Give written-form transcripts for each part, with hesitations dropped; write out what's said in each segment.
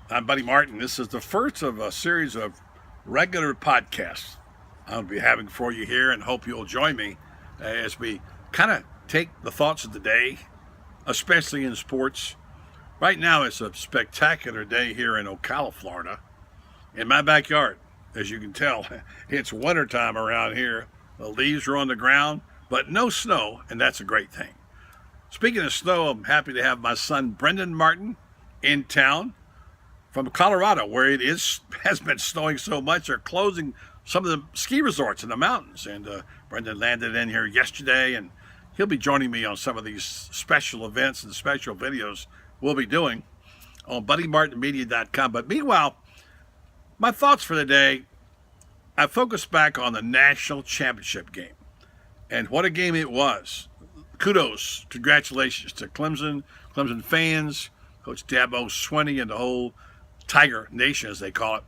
I'm Buddy Martin. This is the first of a series of regular podcasts I'll be having for you here, and hope you'll join me as we kind of take the thoughts of the day, especially in sports. Right now, it's a spectacular day here in Ocala, Florida, in my backyard. As you can tell, it's wintertime around here. The leaves are on the ground, but no snow, and that's a great thing. Speaking of snow, I'm happy to have my son Brendan Martin in town from Colorado, where has been snowing so much they're closing some of the ski resorts in the mountains. And Brendan landed in here yesterday, and he'll be joining me on some of these special events and special videos we'll be doing on BuddyMartinMedia.com. But meanwhile, my thoughts for the day, I focus back on the national championship game and what a game it was. Kudos, congratulations to Clemson fans, Coach Dabo Swinney, and the whole Tiger Nation, as they call it.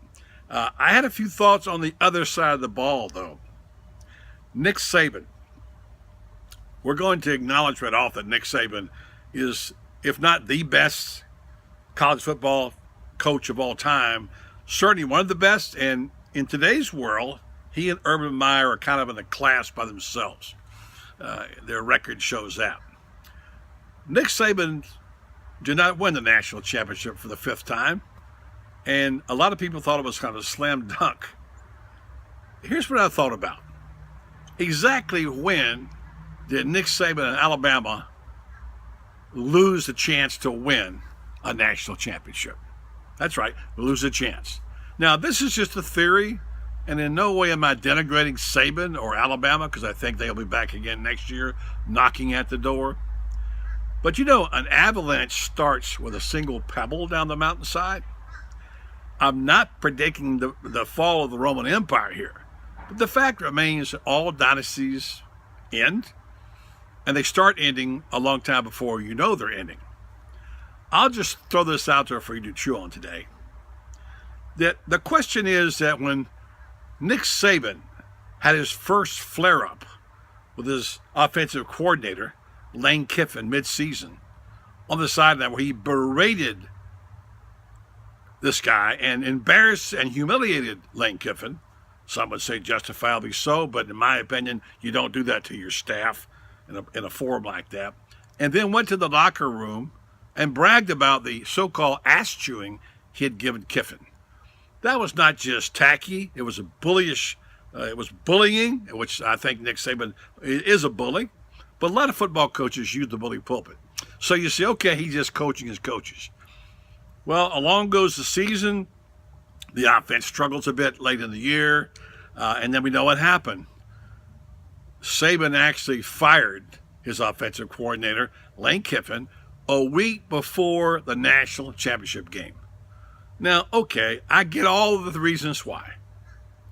I had a few thoughts on the other side of the ball, though. Nick Saban. We're going to acknowledge right off that Nick Saban is, if not the best college football coach of all time, certainly one of the best. And in today's world, he and Urban Meyer are kind of in a class by themselves. Their record shows that. Nick Saban did not win the national championship for the fifth time, and a lot of people thought it was kind of a slam dunk. Here's what I thought about. Exactly when did Nick Saban and Alabama lose the chance to win a national championship? That's right, lose a chance. Now, this is just a theory, and in no way am I denigrating Saban or Alabama, because I think they'll be back again next year, knocking at the door. But you know, an avalanche starts with a single pebble down the mountainside. I'm not predicting the fall of the Roman Empire here, but the fact remains that all dynasties end, and they start ending a long time before you know they're ending. I'll just throw this out there for you to chew on today. That the question is that when Nick Saban had his first flare-up with his offensive coordinator, Lane Kiffin, mid-season, on the sideline where he berated this guy and embarrassed and humiliated Lane Kiffin. Some would say justifiably so, but in my opinion, you don't do that to your staff in a forum like that. And then went to the locker room and bragged about the so-called ass-chewing he had given Kiffin. That was not just tacky. It was it was bullying, which I think Nick Saban is a bully. But a lot of football coaches use the bully pulpit. So you say, okay, he's just coaching his coaches. Well, along goes the season. The offense struggles a bit late in the year. And then we know what happened. Saban actually fired his offensive coordinator, Lane Kiffin, a week before the national championship game. Now, okay, I get all of the reasons why.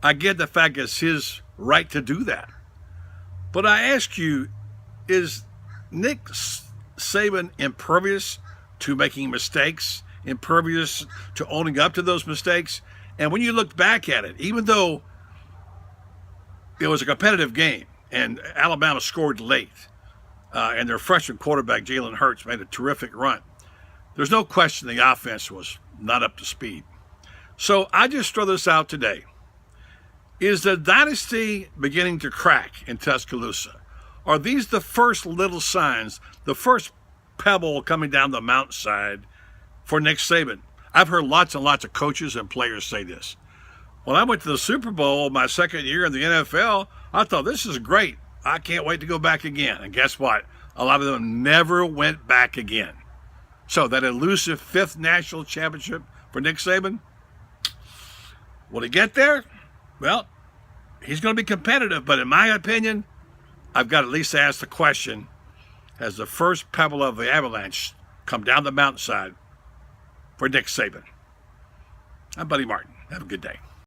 I get the fact it's his right to do that. But I ask you, is Nick Saban impervious to making mistakes, impervious to owning up to those mistakes? And when you look back at it, even though it was a competitive game and Alabama scored late, and their freshman quarterback, Jalen Hurts, made a terrific run, there's no question the offense was not up to speed. So I just throw this out today. Is the dynasty beginning to crack in Tuscaloosa? Are these the first little signs, the first pebble coming down the mountainside for Nick Saban? I've heard lots and lots of coaches and players say this. When I went to the Super Bowl my second year in the NFL, I thought, this is great. I can't wait to go back again. And guess what? A lot of them never went back again. So that elusive fifth national championship for Nick Saban, will he get there? Well, he's going to be competitive, but in my opinion, I've got to at least ask the question, has the first pebble of the avalanche come down the mountainside for Nick Saban? I'm Buddy Martin. Have a good day.